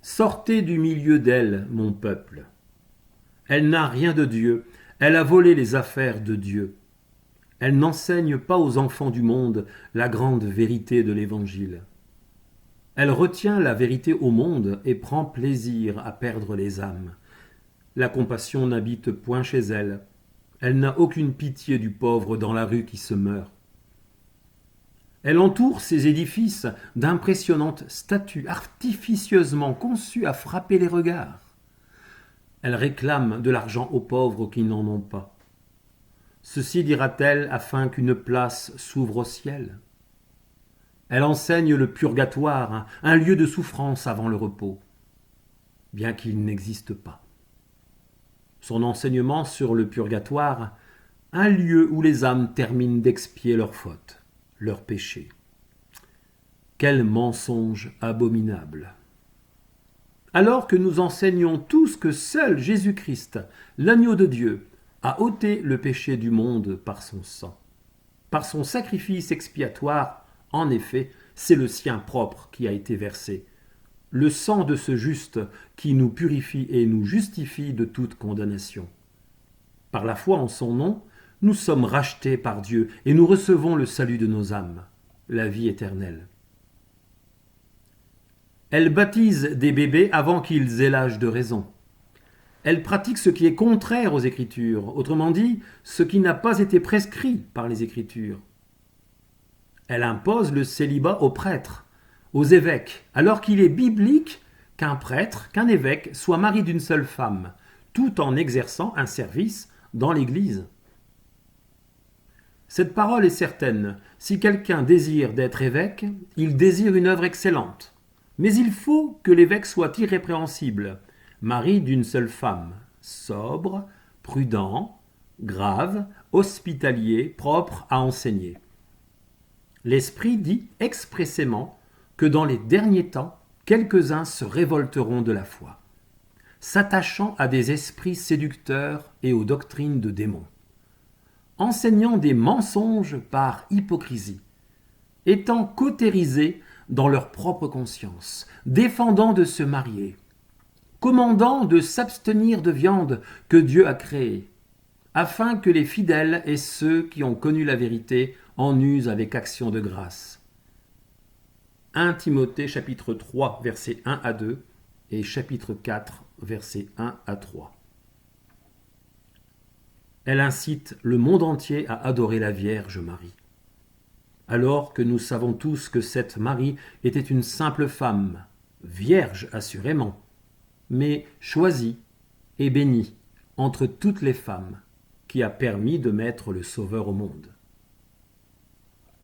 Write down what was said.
Sortez du milieu d'elle, mon peuple. Elle n'a rien de Dieu, elle a volé les affaires de Dieu. Elle n'enseigne pas aux enfants du monde la grande vérité de l'Évangile. Elle retient la vérité au monde et prend plaisir à perdre les âmes. La compassion n'habite point chez elle. Elle n'a aucune pitié du pauvre dans la rue qui se meurt. Elle entoure ses édifices d'impressionnantes statues artificieusement conçues à frapper les regards. Elle réclame de l'argent aux pauvres qui n'en ont pas. Ceci dira-t-elle afin qu'une place s'ouvre au ciel. Elle enseigne le purgatoire, un lieu de souffrance avant le repos, bien qu'il n'existe pas. Son enseignement sur le purgatoire, un lieu où les âmes terminent d'expier leurs fautes, leurs péchés. Quel mensonge abominable! Alors que nous enseignons tous que seul Jésus-Christ, l'agneau de Dieu, a ôté le péché du monde par son sang. Par son sacrifice expiatoire, en effet, c'est le sien propre qui a été versé. Le sang de ce juste qui nous purifie et nous justifie de toute condamnation. Par la foi en son nom, nous sommes rachetés par Dieu et nous recevons le salut de nos âmes, la vie éternelle. Elle baptise des bébés avant qu'ils aient l'âge de raison. Elle pratique ce qui est contraire aux Écritures, autrement dit, ce qui n'a pas été prescrit par les Écritures. Elle impose le célibat aux prêtres, aux évêques, alors qu'il est biblique qu'un prêtre, qu'un évêque soit mari d'une seule femme, tout en exerçant un service dans l'Église. Cette parole est certaine. Si quelqu'un désire d'être évêque, il désire une œuvre excellente. Mais il faut que l'évêque soit irrépréhensible, mari d'une seule femme, sobre, prudent, grave, hospitalier, propre à enseigner. L'Esprit dit expressément que dans les derniers temps, quelques-uns se révolteront de la foi, s'attachant à des esprits séducteurs et aux doctrines de démons, enseignant des mensonges par hypocrisie, étant cautérisés dans leur propre conscience, défendant de se marier, commandant de s'abstenir de viande que Dieu a créée, afin que les fidèles et ceux qui ont connu la vérité en usent avec action de grâce. 1 Timothée chapitre 3 versets 1 à 2 et chapitre 4 versets 1 à 3. Elle incite le monde entier à adorer la Vierge Marie. Alors que nous savons tous que cette Marie était une simple femme, vierge assurément, mais choisie et bénie entre toutes les femmes, qui a permis de mettre le Sauveur au monde.